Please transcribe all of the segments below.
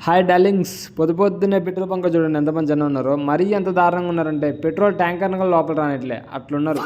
Hi darlings, పొద్దున్నే petrol bunk చూడండి ఎంతమంది జనం ఉన్నారో. మరీ ఎంత దారుణంగా ఉన్నారంటే పెట్రోల్ ట్యాంకర్ లోపల రానట్లే అట్లున్నారు.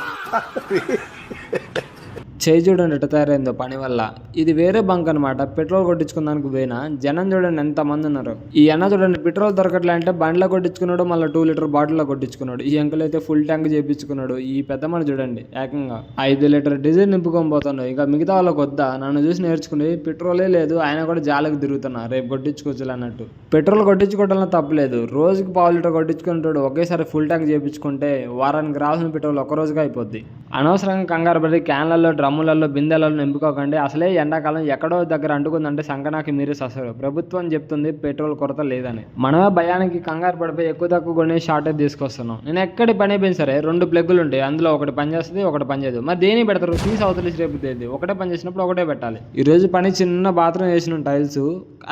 చేయి చూడండి ఎట్ట తయారైందో పని వల్ల. ఇది వేరే బంక్ అనమాట. పెట్రోల్ కొట్టించుకున్నానికి పోయినా జనం చూడండి ఎంత మంది ఉన్నారు. ఈ అన్న చూడండి పెట్రోల్ దొరకట్లే అంటే బండిలో కొట్టించుకున్నాడు, మళ్ళీ 2 లీటర్ బాటిల్లో కొట్టించుకున్నాడు. ఈ అంకుల్ అయితే ఫుల్ ట్యాంక్ చేయించుకున్నాడు. ఈ పెద్ద మన చూడండి ఏకంగా 5 లీటర్ డీజిల్ నింపుకొని పోతున్నాడు. ఇక మిగతా వాళ్ళకి వద్దా, నన్ను చూసి నేర్చుకుని పెట్రోలే లేదు ఆయన కూడా జాలకు తిరుగుతున్నా రేపు కొట్టించుకోవచ్చు అన్నట్టు. పెట్రోల్ కొట్టించుకోవడంలో తప్పలేదు. రోజుకి 1/2 లీటర్ కొట్టించుకుంటాడు. ఒకేసారి ఫుల్ ట్యాంక్ చేయించుకుంటే వారానికి రావాల్సిన పెట్రోల్ ఒక్క రోజుగా అయిపోద్ది. అనవసరంగా కంగారు పడి క్యాన్లలో, డ్రమ్ములలో, బిందెలలో నింపుకోకండి. అసలే ఎండాకాలం ఎక్కడో దగ్గర అంటుకుందంటే సంకనాకి మీరే ససరు. ప్రభుత్వం చెప్తుంది పెట్రోల్ కొరత లేదని. మనమే భయానికి కంగారు పడిపోయి ఎక్కువ తక్కువ కొన్ని షార్టేజ్ తీసుకొస్తున్నాం. నేను ఎక్కడి పని అయిపోయింది సరే 2 ప్లగ్గులు ఉంటాయి, అందులో ఒకటి పని చేస్తుంది, ఒకటి పని చేయదు. మరి దేని పెడతారు? తీసి అవతలి రేపు తేది ఒకటే పని చేసినప్పుడు ఒకటే పెట్టాలి. ఈ రోజు పని చిన్న బాత్రూమ్ వేసిన టైల్స్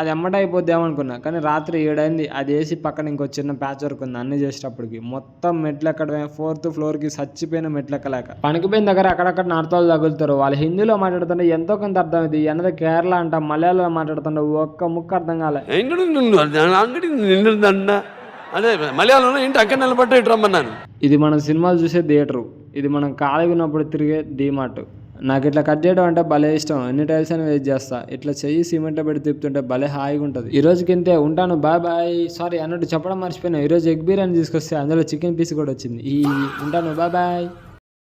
అది ఎమ్మట అయిపోద్ది ఏమనుకున్నా, కానీ రాత్రి 7 అయింది. అది వేసి పక్కన ఇంకో చిన్న ప్యాచ్ వర్క్ ఉంది. అన్ని చేసేటప్పటికి మొత్తం మెట్లు ఎక్కడమే 4th ఫ్లోర్కి చచ్చిపోయిన మెట్లు ఎక్కలేక పనికిపోయిన దగ్గర అక్కడక్కడ నార్తోళ్ళు తగులుతారు. వాళ్ళు హిందీలో మాట్లాడుతుంటే ఎంతో కొంత అర్థం ఇది. అన్నది కేరళ అంట, మలయాళంలో మాట్లాడుతుంటే ఒక్క ముక్క అర్థం కాలే. అదే మలయాళంలో ఏంటి అక్కడ నిలబట్టి రమ్మన్నాను. ఇది మనం సినిమాలు చూసే థియేటరు, ఇది మనం ఖాళీగా ఉన్నప్పుడు తిరిగే డీమార్ట్. నాకు ఇట్లా కట్ చేయడం అంటే భలే ఇష్టం. ఎన్ని టైల్స్ అని వెయిట్ చేస్తా. ఇట్లా చెయ్యి సిమెంట్ పెట్టి తిప్పుతుంటే భలే హాయిగా ఉంటుంది. ఈ రోజుకి ఇంతే, ఉంటాను, బాయ్ బాయ్. సారీ అన్నట్టు చెప్పడం మర్చిపోయినా, ఈరోజు ఎగ్ బిర్యానీ తీసుకొస్తే అందులో చికెన్ పీస్ కూడా వచ్చింది. ఉంటాను, బాయ్ బాయ్.